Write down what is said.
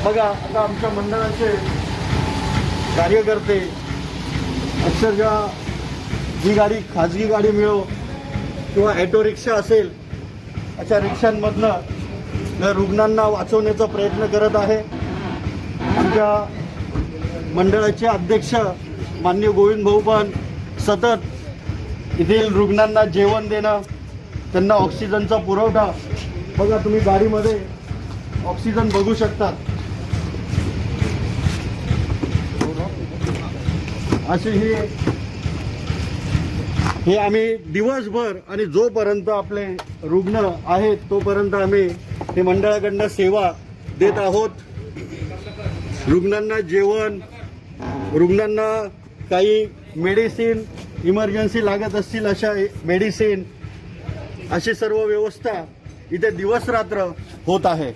बघा आता आमच्या मंडळाचे कार्यकर्ते अक्षरशः जी गाडी खाजगी गाडी मिळो किंवा ॲटो रिक्षा असेल अशा रिक्षांमधनं रुग्णांना वाचवण्याचा प्रयत्न करत आहे। आमच्या मंडळाचे अध्यक्ष माननीय गोविंद भाऊ पण सतत येथील रुग्णांना जेवण देणं, त्यांना ऑक्सिजनचा पुरवठा, बघा तुम्ही गाडीमध्ये ऑक्सिजन बघू शकता, असे हे आम्ही दिवसभर आणि जोपर्यंत आपले रुग्ण आहेत तोपर्यंत आम्ही हे मंडळाकडनं सेवा देत आहोत। रुग्णांना जेवण, रुग्णांना काही मेडिसिन, इमर्जन्सी लागत असतील अशा मेडिसिन, अशी सर्व व्यवस्था इथे दिवस रात्र होत आहे।